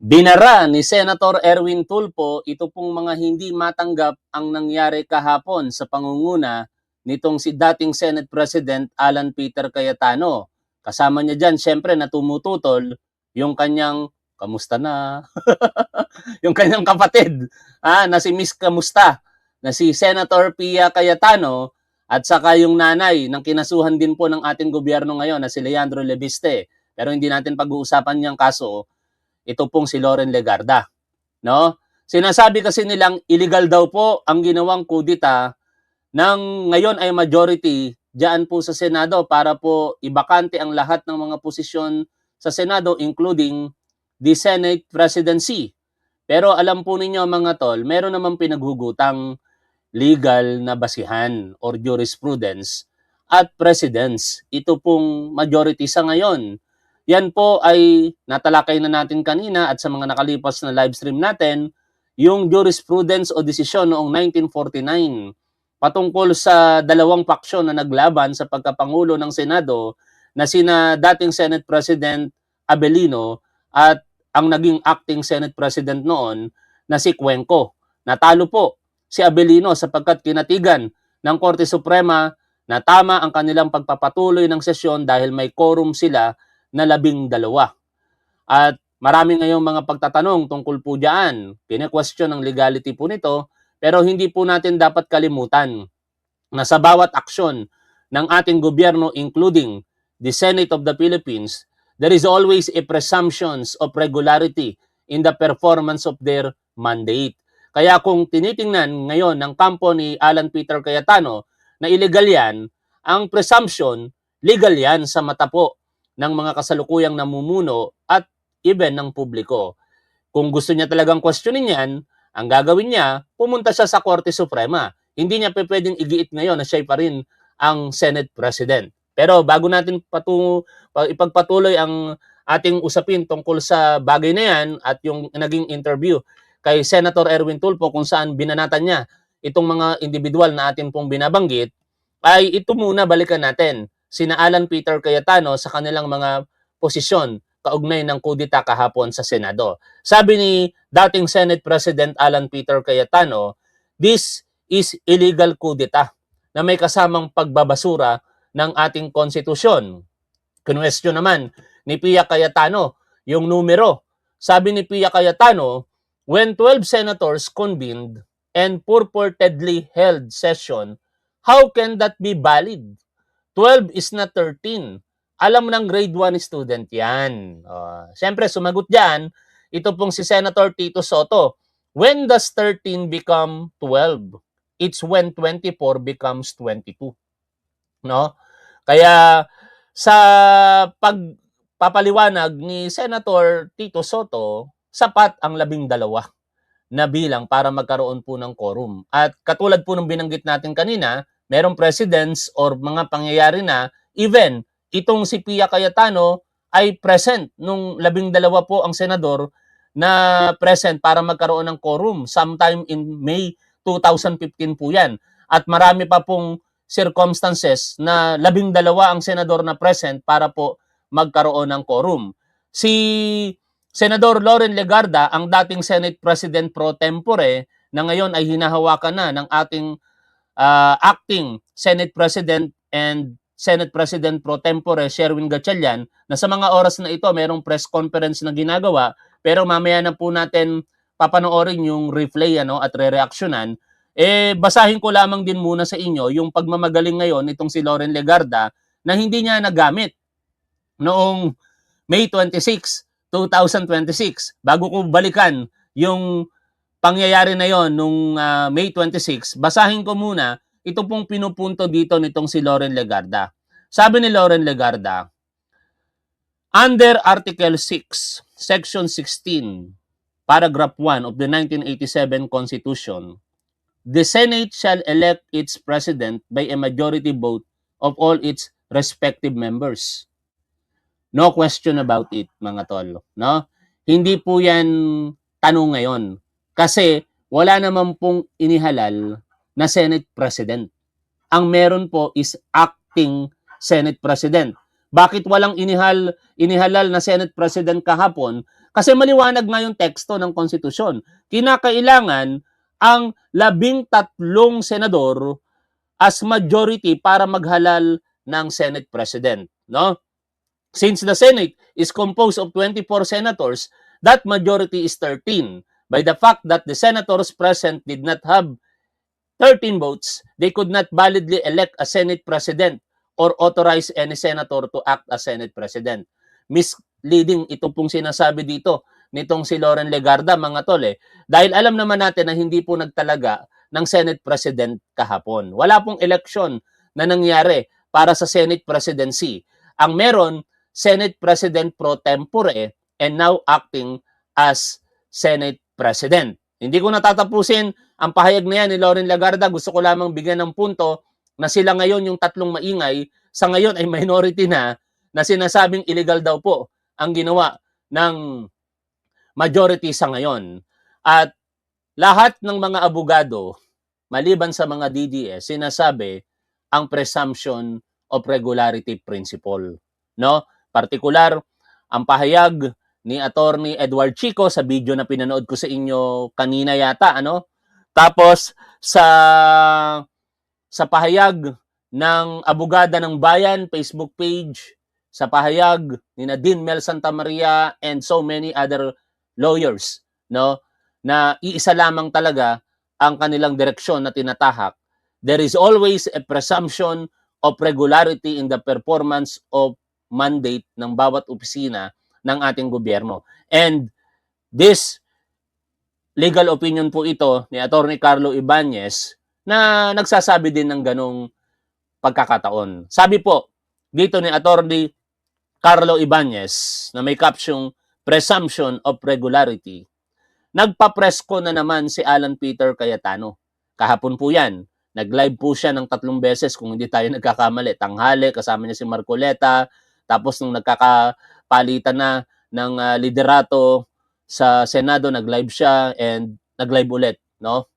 Binara ni Senator Erwin Tulfo ito pong mga hindi matanggap ang nangyari kahapon sa pangunguna nitong si dating Senate President Alan Peter Cayetano. Kasama niya dyan, syempre, na tumututol yung kanyang, kamusta na? Yung kanyang kapatid, na si Miss Kamusta, na si Senator Pia Cayetano, at saka yung nanay ng kinasuhan din po ng ating gobyerno ngayon na si Leandro Lebiste. Pero hindi natin pag-uusapan niyang kaso, ito pong si Loren Legarda, no? Sinasabi kasi nilang illegal daw po ang ginawang kudita nang ngayon ay majority diyan po sa Senado para po ibakante ang lahat ng mga posisyon sa Senado including the Senate presidency. Pero alam po ninyo mga tol, meron namang pinaghugutang legal na basihan or jurisprudence at precedents. Ito pong majority sa ngayon. Yan po ay natalakay na natin kanina at sa mga nakalipas na live stream natin, yung jurisprudence o desisyon noong 1949 patungkol sa dalawang paksyon na naglaban sa pagkapangulo ng Senado na sina dating Senate President Abelino at ang naging acting Senate President noon na si Cuenco. Natalo po si Abelino sapagkat kinatigan ng Korte Suprema na tama ang kanilang pagpapatuloy ng sesyon dahil may quorum sila na 12. At marami ngayong mga pagtatanong tungkol po diyan. Kine-question ang legality po nito, pero hindi po natin dapat kalimutan na sa bawat aksyon ng ating gobyerno, including the Senate of the Philippines, there is always a presumptions of regularity in the performance of their mandate. Kaya kung tinitingnan ngayon ng kampo ni Alan Peter Cayetano na illegal yan, ang presumption, legal yan sa mata po ng mga kasalukuyang namumuno at even ng publiko. Kung gusto niya talagang questionin yan, ang gagawin niya, pumunta siya sa Korte Suprema. Hindi niya pwedeng igiit ngayon na siya pa rin ang Senate President. Pero bago natin ipagpatuloy ang ating usapin tungkol sa bagay na yan at yung naging interview kay Senator Erwin Tulfo kung saan binanatan niya itong mga individual na atin pong binabanggit, ay ito muna balikan natin sina Alan Peter Cayetano sa kanilang mga posisyon kaugnay ng kudita kahapon sa Senado. Sabi ni dating Senate President Alan Peter Cayetano, this is illegal kudita na may kasamang pagbabasura ng ating konstitusyon. Kinwestiyon naman ni Pia Cayetano yung numero. Sabi ni Pia Cayetano, when 12 senators convened and purportedly held session, how can that be valid? 12 is not 13. Alam ng grade 1 student yan. Siyempre, sumagot dyan, ito pong si Senator Tito Soto. When does 13 become 12? It's when 24 becomes 22. No? Kaya sa pagpapaliwanag ni Senator Tito Soto, sapat ang 12 na bilang para magkaroon po ng quorum. At katulad po ng binanggit natin kanina, merong precedents or mga pangyayari na even itong si Pia Cayetano ay present nung 12 po ang senador na present para magkaroon ng quorum sometime in May 2015 po yan. At marami pa pong circumstances na 12 ang senador na present para po magkaroon ng quorum. Si Senador Loren Legarda, ang dating Senate President pro tempore, na ngayon ay hinahawakan na ng ating acting Senate President and Senate President pro tempore Sherwin Gatchalian, na sa mga oras na ito merong press conference na ginagawa, pero mamaya na po natin papanoorin yung replay at re-reactionan. Basahin ko lamang din muna sa inyo yung pagmamagaling ngayon nitong si Loren Legarda na hindi niya nagamit noong May 26, 2026. Bago ko balikan yung pangyayari na yon nung May 26, basahin ko muna ito pong pinupunto dito nitong si Loren Legarda. Sabi ni Loren Legarda, under Article 6, Section 16, Paragraph 1 of the 1987 Constitution, the Senate shall elect its president by a majority vote of all its respective members. No question about it, mga tol. No? Hindi po yan tanong ngayon. Kasi wala naman pong inihalal na Senate President. Ang meron po is acting Senate President. Bakit walang inihalal na Senate President kahapon? Kasi maliwanag nga yung teksto ng konstitusyon. Kinakailangan ang 13 senador as majority para maghalal ng Senate President, no? Since the Senate is composed of 24 senators, that majority is 13. By the fact that the senators present did not have 13 votes, they could not validly elect a Senate President or authorize any senator to act as Senate President. Misleading ito pong sinasabi dito nitong si Loren Legarda, mga tol Dahil alam naman natin na hindi po nagtalaga ng Senate President kahapon. Wala pong eleksyon na nangyari para sa Senate Presidency. Ang meron, Senate President pro tempore and now acting as Senate President. Hindi ko natatapusin ang pahayag na yan ni Loren Legarda. Gusto ko lamang bigyan ng punto na sila ngayon yung tatlong maingay, sa ngayon ay minority na sinasabing illegal daw po ang ginawa ng majority sa ngayon. At lahat ng mga abogado, maliban sa mga DDS, sinasabi ang presumption of regularity principle. No? Partikular, ang pahayag ni Attorney Edward Chico sa video na pinanood ko sa inyo kanina yata, ano? Tapos sa pahayag ng Abogada ng Bayan Facebook page, sa pahayag ni Nadine Mel Santamaria and so many other lawyers, no? Na iisa lamang talaga ang kanilang direksyon na tinatahak. There is always a presumption of regularity in the performance of mandate ng bawat opisina ng ating gobyerno. And this legal opinion po ito ni Attorney Carlo Ibanez na nagsasabi din ng ganong pagkakataon. Sabi po dito ni Attorney Carlo Ibanez na may caption Presumption of Regularity. Nagpa-presko na naman si Alan Peter Cayetano. Kahapon po yan. Nag-live po siya ng 3 beses kung hindi tayo nagkakamali. Tanghali, kasama niya si Marcoleta. Tapos nung nagkakapalitan na ng liderato sa Senado, nag-live siya and nag-live ulit, no?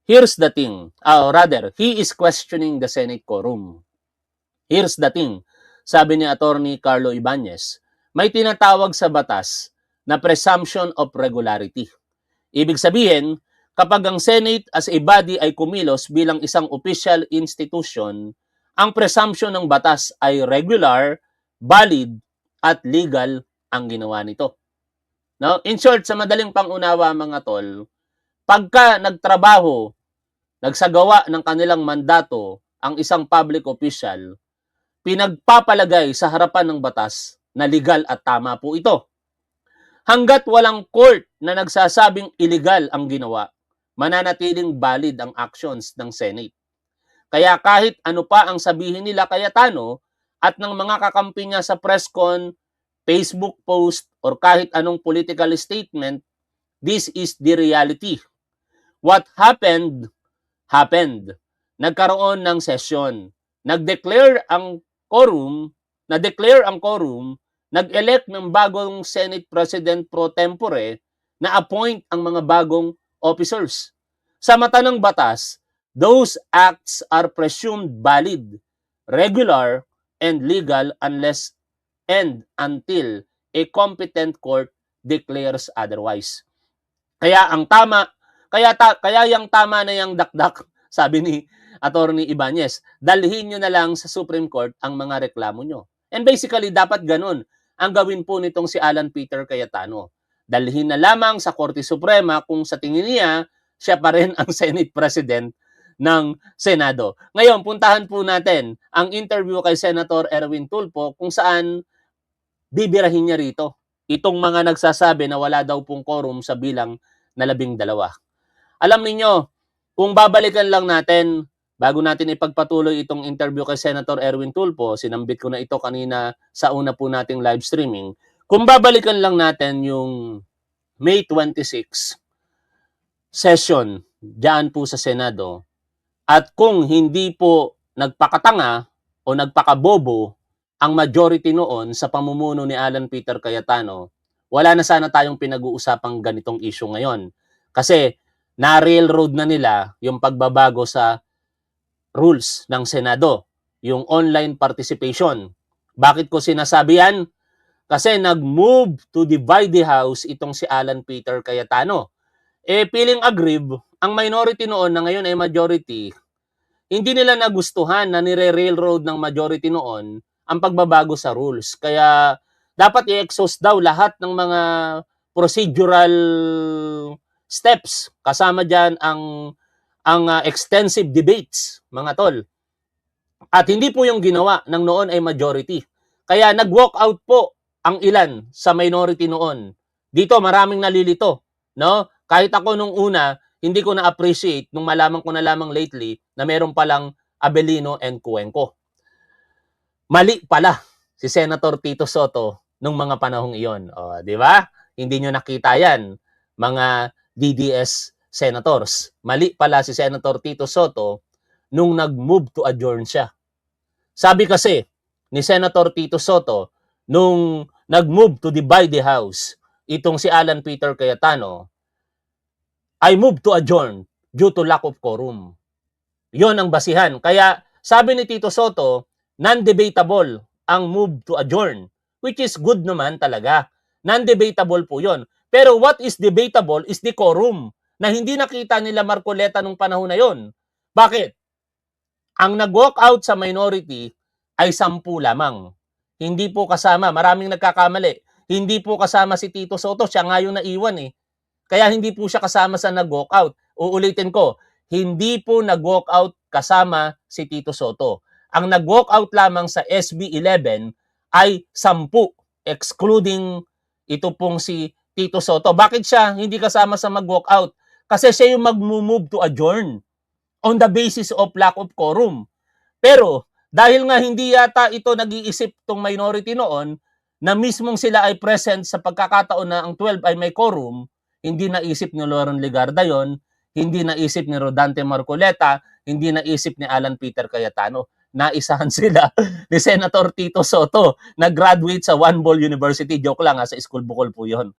Here's the thing. Rather, he is questioning the Senate quorum. Here's the thing. Sabi ni Attorney Carlo Ibanez, may tinatawag sa batas na presumption of regularity. Ibig sabihin, kapag ang Senate as a body ay kumilos bilang isang official institution, ang presumption ng batas ay regular, valid, at legal ang ginawa nito. No? In short, sa madaling pangunawa mga tol, pagka nagtrabaho, nagsagawa ng kanilang mandato ang isang public official, pinagpapalagay sa harapan ng batas na legal at tama po ito. Hanggat walang court na nagsasabing illegal ang ginawa, mananatiling valid ang actions ng Senate. Kaya kahit ano pa ang sabihin nila Cayetano at ng mga kakampi niya sa press con, Facebook post, or kahit anong political statement, this is the reality. What happened, happened. Nagkaroon ng session. Nag-declare ang quorum, nag-elect ng bagong Senate President pro tempore na appoint ang mga bagong officers. Sa mata ng batas, those acts are presumed valid, regular, and legal unless and until a competent court declares otherwise. Kaya ang tama, kaya yung tama na yung dakdak, sabi ni Attorney Ibanez, dalhin nyo na lang sa Supreme Court ang mga reklamo nyo. And basically, dapat ganun ang gawin po nitong si Alan Peter Cayetano. Dalhin na lamang sa Korte Suprema kung sa tingin niya, siya pa rin ang Senate President ng Senado. Ngayon, puntahan po natin ang interview kay Senator Erwin Tulfo kung saan bibirahin niya rito itong mga nagsasabi na wala daw pong quorum sa bilang na 12. Alam niyo, kung babalikan lang natin, bago natin ipagpatuloy itong interview kay Senator Erwin Tulfo, sinambit ko na ito kanina sa una po nating live streaming. Kung babalikan lang natin yung May 26 session diyan po sa Senado, at kung hindi po nagpakatanga o nagpakabobo ang majority noon sa pamumuno ni Alan Peter Cayetano, wala na sana tayong pinag-uusapang ganitong issue ngayon. Kasi na-railroad na nila yung pagbabago sa rules ng Senado, yung online participation. Bakit ko sinasabi yan? Kasi nag-move to divide the House itong si Alan Peter Cayetano. Feeling aggrieved, ang minority noon na ngayon ay majority, hindi nila nagustuhan na nire-railroad ng majority noon ang pagbabago sa rules. Kaya dapat i-exhaust daw lahat ng mga procedural steps. Kasama dyan ang extensive debates, mga tol. At hindi po yung ginawa ng noon ay majority. Kaya nag-walk out po ang ilan sa minority noon. Dito maraming nalilito, no? Kahit ako nung una, hindi ko na-appreciate nung malaman ko na lamang lately na meron palang Abelino and Cuenco. Mali pala si Senator Tito Soto nung mga panahong iyon. O, di ba? Hindi nyo nakita yan, mga DDS senators. Mali pala si Senator Tito Soto nung nag-move to adjourn siya. Sabi kasi ni Senator Tito Soto, nung nag-move to divide the House, itong si Alan Peter Cayetano, I move to adjourn due to lack of quorum. Yon ang basihan. Kaya sabi ni Tito Soto, non-debatable ang move to adjourn, which is good naman talaga. Non-debatable po yon. Pero what is debatable is the quorum na hindi nakita nila Marcoleta nung panahon na yon. Bakit? Ang nag-walk out sa minority ay 10 lamang. Hindi po kasama, maraming nagkakamali. Hindi po kasama si Tito Soto, siya nga yung naiwan eh. Kaya hindi po siya kasama sa nag-walk out. Uulitin ko, hindi po nag-walk out kasama si Tito Soto. Ang nag-walk out lamang sa SB 11 ay 10, excluding ito pong si Tito Soto. Bakit siya hindi kasama sa mag-walk out? Kasi siya yung mag-move to adjourn on the basis of lack of quorum. Pero dahil nga hindi yata ito nag-iisip tong minority noon na mismong sila ay present sa pagkakataon na ang 12 ay may quorum, hindi naisip ni Loren Legarda yon, hindi naisip ni Rodante Marcoleta, hindi naisip ni Alan Peter Cayetano. Naisahan sila ni Senator Tito Soto na graduate sa One Ball University. Joke lang, sa school bukol po yon.